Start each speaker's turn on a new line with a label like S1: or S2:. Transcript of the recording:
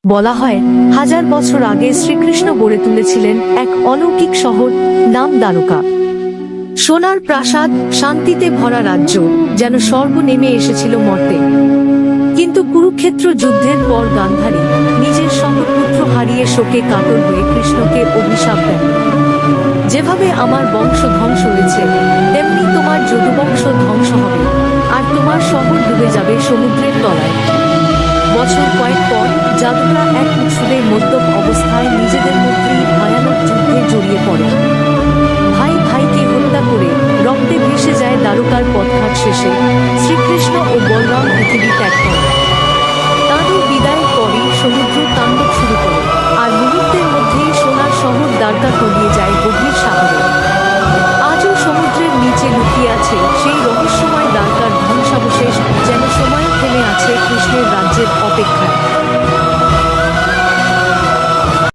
S1: বলা হয়, 1000 বছর আগে শ্রীকৃষ্ণ গড়ে তুলেছিলেন এক অলৌকিক শহর, নাম দ্বারকা। সোনার প্রাসাদ, শান্তিতে ভরা রাজ্য, যেন স্বর্গ নেমে এসেছিল মর্তে। কিন্তু কুরুক্ষেত্র যুদ্ধের পর গান্ধারী নিজের পুত্র হারিয়ে শোকে কাতর হয়ে কৃষ্ণকে অভিশাপ দেন। যেভাবে আমার বংশ ধ্বংস হয়েছে, তেমনি তোমার যদুবংশ ধ্বংস হবে, আর তোমার শহর ডুবে যাবে সমুদ্রের তলায়। বছর কয়েক পর যাদবরা এক উৎসবে মদ্যপ অবস্থায় নিজেদের মধ্যেই ভয়ানক যুদ্ধে জড়িয়ে পড়ে। ভাই ভাইকে হত্যা করে রক্তে ভেসে যায় দ্বারকার পথঘাট শেষে। শ্রীকৃষ্ণ ও বলরাম পৃথিবী ত্যাগ করে। তাঁদের বিদায়ের পরই সমুদ্র তাণ্ডব শুরু করে, আর মুহূর্তের মধ্যেই সোনার শহর দ্বারকা তলিয়ে যায় গভীর সাগরে। আজও সমুদ্রের নিচে লুকিয়ে আছে সেই রহস্যময় দ্বারকার ধ্বংসাবশেষ, যেন সময় থেমে আছে কৃষ্ণের রাজ্যের অপেক্ষায়।